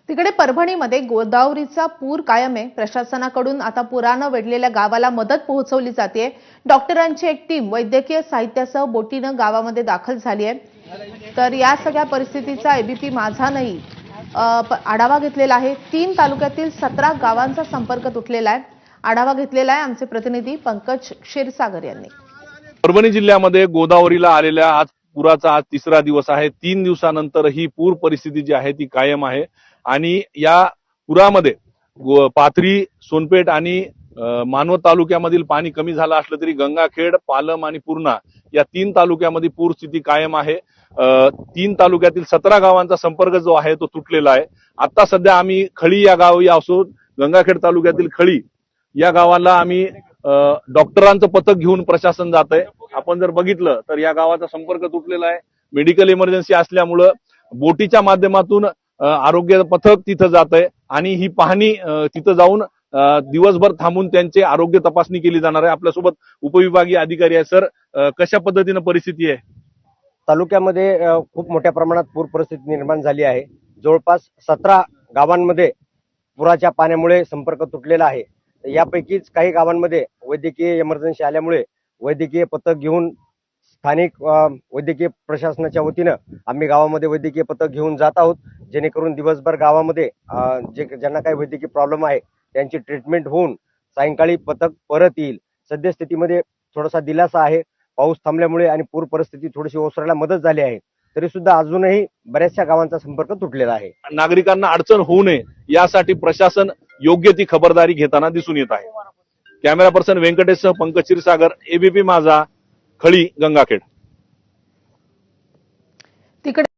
तिकडे परभणीमध्ये गोदावरीचा पूर कायम आहे। प्रशासनाकडून आता पुरानं वेढलेल्या गावाला मदत पोहोचवली जाते। डॉक्टरांची एक टीम वैद्यकीय साहित्यासह बोटीनं गावामध्ये दाखल झाली आहे। तर या सगळ्या परिस्थितीचा एबीपी माझानही आढावा घेतलेला आहे। 3 तालुक्यातील 17 गावांचा संपर्क तुटलेला आहे। आढावा घेतलेला आहे आमचे प्रतिनिधी पंकज क्षीरसागर यांनी। परभणी जिल्ह्यामध्ये गोदावरीला आलेल्या आज पुराचा आज तिसरा दिवस आहे। 3 दिवसानंतर ही पूर परिस्थिती जी आहे ती कायम आहे आणि या पुरामध्ये पाथरी, सोनपेठ आणि मानवत तालुक्यामधील पाणी कमी झालं असलं तरी गंगाखेड, पालम आणि पूर्णा या 3 तालुक्यामध्ये पूर स्थिती कायम आहे। 3 तालुक्यातील 17 गावांचा संपर्क जो आहे तो तुटलेला आहे। आता सध्या आम्ही खळी या गावी असो, गंगाखेड तालुक्यातील खळी या गावाला आम्ही डॉक्टरांचं पथक घेऊन प्रशासन जात आहे। आपण जर बघितलं तर या गावाचा संपर्क तुटलेला आहे। मेडिकल इमर्जन्सी असल्यामुळं बोटीच्या माध्यमातून आरोग्य पथक तिथं जात आहे आणि ही पाहणी तिथं जाऊन दिवसभर थांबून त्यांचे आरोग्य तपासणी केली जाणार आहे। आपल्यासोबत उपविभागीय अधिकारी आहे। सर, कशा पद्धतीने परिस्थिती आहे? तालुक्यामध्ये खूप मोठ्या प्रमाणात पूर परिस्थिती निर्माण झाली आहे। जवळपास 17 गावांमध्ये पुराच्या पाण्यामुळे संपर्क तुटलेला आहे। यापैकीच काही गावांमध्ये वैद्यकीय इमर्जन्सी आल्यामुळे वैद्यकीय पथक घेऊन स्थानिक वैद्यकीय प्रशासनाच्या वतीनं आम्ही गावामध्ये वैद्यकीय पथक घेऊन जात आहोत, जेणेकरून दिवसभर गावामध्ये ज्यांना काही वैद्यकीय प्रॉब्लेम आहे त्यांची ट्रीटमेंट होऊन सायंकाळी पथक परत येईल। सद्यस्थितीमध्ये थोडासा दिलासा आहे। पाऊस थांबल्यामुळे आणि पूर परिस्थिती थोडीशी ओसरायला मदत झाली आहे, तरी सुद्धा अजूनही बऱ्याचशा गावांचा संपर्क तुटलेला आहे। नागरिकांना अडचण होऊ नये यासाठी प्रशासन योग्य ती खबरदारी घेताना दिसून येत आहे। कॅमेरा पर्सन व्यंकटेशसह पंकज क्षीरसागर, एबीपी माझा, खळी, गंगाखेड। तिकडे